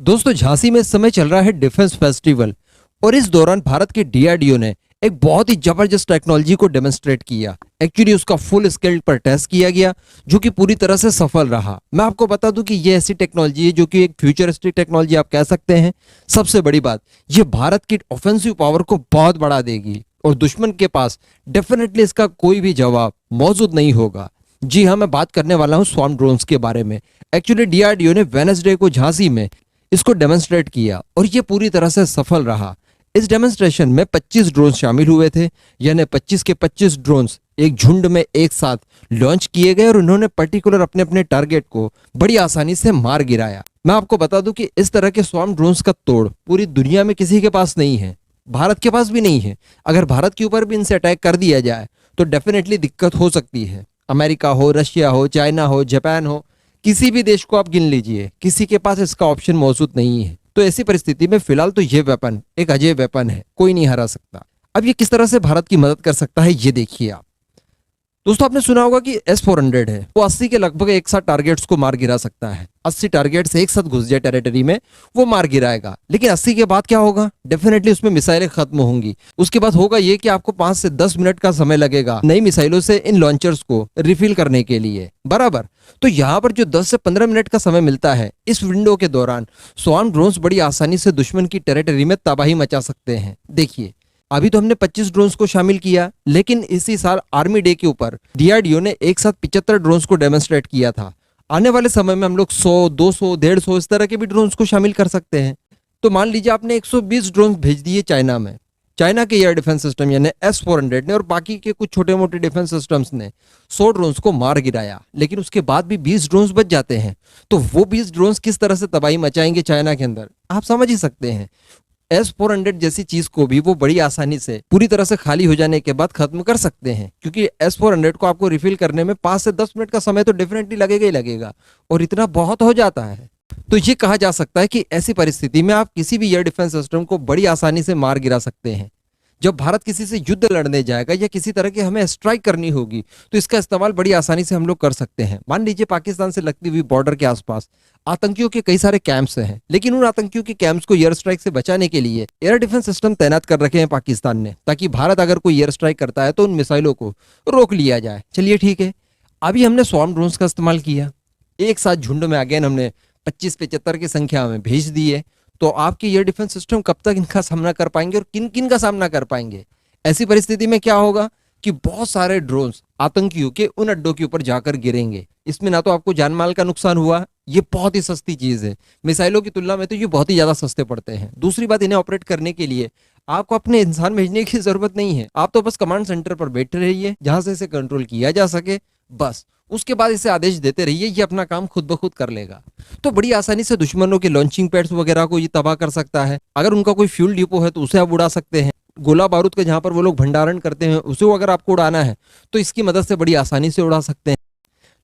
दोस्तों, झांसी में इस समय चल रहा है डिफेंस फेस्टिवल और इस दौरान भारत के डीआरडीओ ने एक बहुत ही जबरदस्त टेक्नोलॉजी को डेमोन्स्ट्रेट किया। एक्चुअली उसका फुल स्केल पर टेस्ट किया गया जो कि पूरी तरह से सफल रहा। मैं आपको बता दूं कि ये ऐसी टेक्नोलॉजी है जो कि एक फ्यूचरिस्टिक टेक्नोलॉजी आप कह सकते हैं। सबसे बड़ी बात, ये भारत की ऑफेंसिव पावर को बहुत बढ़ा देगी और दुश्मन के पास डेफिनेटली इसका कोई भी जवाब मौजूद नहीं होगा। जी हाँ, मैं बात करने वाला हूँ स्वार्म ड्रोन्स के बारे में। एक्चुअली डीआरडीओ ने वेडनेसडे को झांसी में इसको डेमोन्स्ट्रेट किया और ये पूरी तरह से सफल रहा। इस डेमोन्स्ट्रेशन में 25 ड्रोन शामिल हुए थे, यानी 25 के 25 ड्रोन्स एक झुंड में एक साथ लॉन्च किए गए और उन्होंने पर्टिकुलर अपने अपने टारगेट को बड़ी आसानी से मार गिराया। मैं आपको बता दूं कि इस तरह के स्वार्म ड्रोन्स का तोड़ पूरी दुनिया में किसी के पास नहीं है, भारत के पास भी नहीं है। अगर भारत के ऊपर भी इनसे अटैक कर दिया जाए तो डेफिनेटली दिक्कत हो सकती है। अमेरिका हो, रशिया हो, चाइना हो, जापान हो, किसी भी देश को आप गिन लीजिए, किसी के पास इसका ऑप्शन मौजूद नहीं है। तो ऐसी परिस्थिति में फिलहाल तो ये वेपन एक अजय वेपन है, कोई नहीं हरा सकता। अब ये किस तरह से भारत की मदद कर सकता है ये देखिए आप। दोस्तों, आपने सुना होगा कि S-400 है, वो 80 के लगभग एक साथ टारगेट्स को मार गिरा सकता है। 80 टारगेट्स एक साथ घुस जाए टेरिटरी में, वो मार गिराएगा। लेकिन 80 के बाद क्या होगा? डेफिनेटली उसमें मिसाइलें खत्म होंगी। उसके बाद होगा ये कि आपको 5 से 10 मिनट का समय लगेगा नई मिसाइलों से इन लॉन्चर्स को रिफिल करने के लिए, बराबर। तो यहाँ पर जो 10 से 15 मिनट का समय मिलता है, इस विंडो के दौरान स्वार्म ड्रोन्स बड़ी आसानी से दुश्मन की टेरिटरी में तबाही मचा सकते हैं। देखिए, अभी तो हमने 25 ड्रोन्स को शामिल किया, लेकिन इसी साल आर्मी डे के ऊपर डीआरडीओ ने एक साथ 75 ड्रोन्स को डेमोन्स्ट्रेट किया था। आने वाले समय में हम लोग 100, 200, 150 इस तरह के भी ड्रोन्स को शामिल कर सकते हैं। तो मान लीजिए आपने 120 ड्रोन्स भेज दिए चाइना में, चाइना के एयर डिफेंस सिस्टम यानी S-400 ने और बाकी के कुछ छोटे मोटे डिफेंस सिस्टम्स ने 100 ड्रोन्स को मार गिराया, लेकिन उसके बाद भी 20 ड्रोन्स बच जाते हैं। तो वो 20 ड्रोन्स किस तरह से तबाही मचाएंगे चाइना के अंदर, आप समझ ही सकते हैं। S-400 जैसी चीज को भी वो बड़ी आसानी से पूरी तरह से खाली हो जाने के बाद खत्म कर सकते हैं, क्योंकि S-400 को आपको रिफिल करने में 5 से 10 मिनट का समय तो डेफिनेटली लगेगा ही लगेगा, और इतना बहुत हो जाता है। तो ये कहा जा सकता है कि ऐसी परिस्थिति में आप किसी भी एयर डिफेंस सिस्टम को बड़ी आसानी से मार गिरा सकते हैं। जब भारत किसी से युद्ध लड़ने जाएगा या किसी तरह की हमें स्ट्राइक करनी होगी, तो इसका इस्तेमाल बड़ी आसानी से हम लोग कर सकते हैं। मान लीजिए पाकिस्तान से लगती हुई बॉर्डर के आसपास आतंकियों के कई सारे कैंप्स हैं, लेकिन उन आतंकियों के कैंप्स को एयर स्ट्राइक से बचाने के लिए एयर डिफेंस सिस्टम तैनात कर रखे हैं पाकिस्तान ने, ताकि भारत अगर कोई एयर स्ट्राइक करता है तो उन मिसाइलों को रोक लिया जाए। चलिए ठीक है, अभी हमने स्वार्म ड्रोन्स का इस्तेमाल किया, एक साथ झुंड में अगेन हमने 25-75 की संख्या में भेज दिए। तो आपके एयर डिफेंस सिस्टम कब तक इनका सामना कर पाएंगे और किन किन का सामना कर पाएंगे? ऐसी परिस्थिति में क्या होगा कि बहुत सारे ड्रोन्स आतंकियों के उन अड्डों के ऊपर जाकर गिरेंगे। इसमें ना तो आपको जान माल का नुकसान हुआ, ये बहुत ही सस्ती चीज है, मिसाइलों की तुलना में तो ये बहुत ही ज्यादा सस्ते पड़ते हैं। दूसरी बात, इन्हें ऑपरेट करने के लिए आपको अपने इंसान भेजने की जरूरत नहीं है, आप तो बस कमांड सेंटर पर बैठे रहिए जहां से इसे कंट्रोल किया जा सके, बस उसके बाद इसे आदेश देते रहिए, ये अपना काम खुद ब खुद कर लेगा। तो बड़ी आसानी से दुश्मनों के लॉन्चिंग पैड्स वगैरह को ये तबाह कर सकता है। अगर उनका कोई फ्यूल डिपो है तो उसे आप उड़ा सकते हैं। गोला बारूद का जहां पर वो लोग भंडारण करते हैं उसे अगर आपको उड़ाना है तो इसकी मदद से बड़ी आसानी से उड़ा सकते हैं।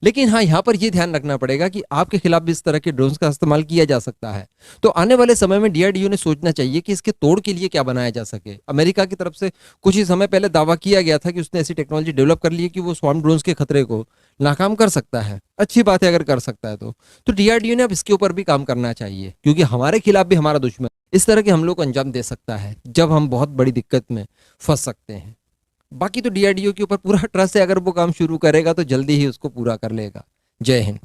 लेकिन हाँ, यहाँ पर यह ध्यान रखना पड़ेगा कि आपके खिलाफ भी इस तरह के ड्रोन्स का इस्तेमाल किया जा सकता है। तो आने वाले समय में डीआरडीओ ने सोचना चाहिए कि इसके तोड़ के लिए क्या बनाया जा सके। अमेरिका की तरफ से कुछ ही समय पहले दावा किया गया था कि उसने ऐसी टेक्नोलॉजी डेवलप कर ली है कि वो स्वार्म ड्रोन्स के खतरे को नाकाम कर सकता है। अच्छी बात है अगर कर सकता है तो डीआरडीओ ने अब इसके ऊपर भी काम करना चाहिए, क्योंकि हमारे खिलाफ भी हमारा दुश्मन इस तरह के हमलों को अंजाम दे सकता है जब हम बहुत बड़ी दिक्कत में फंस सकते हैं। बाकी तो डीआरडीओ के ऊपर पूरा ट्रस्ट है, अगर वो काम शुरू करेगा तो जल्दी ही उसको पूरा कर लेगा। जय हिंद।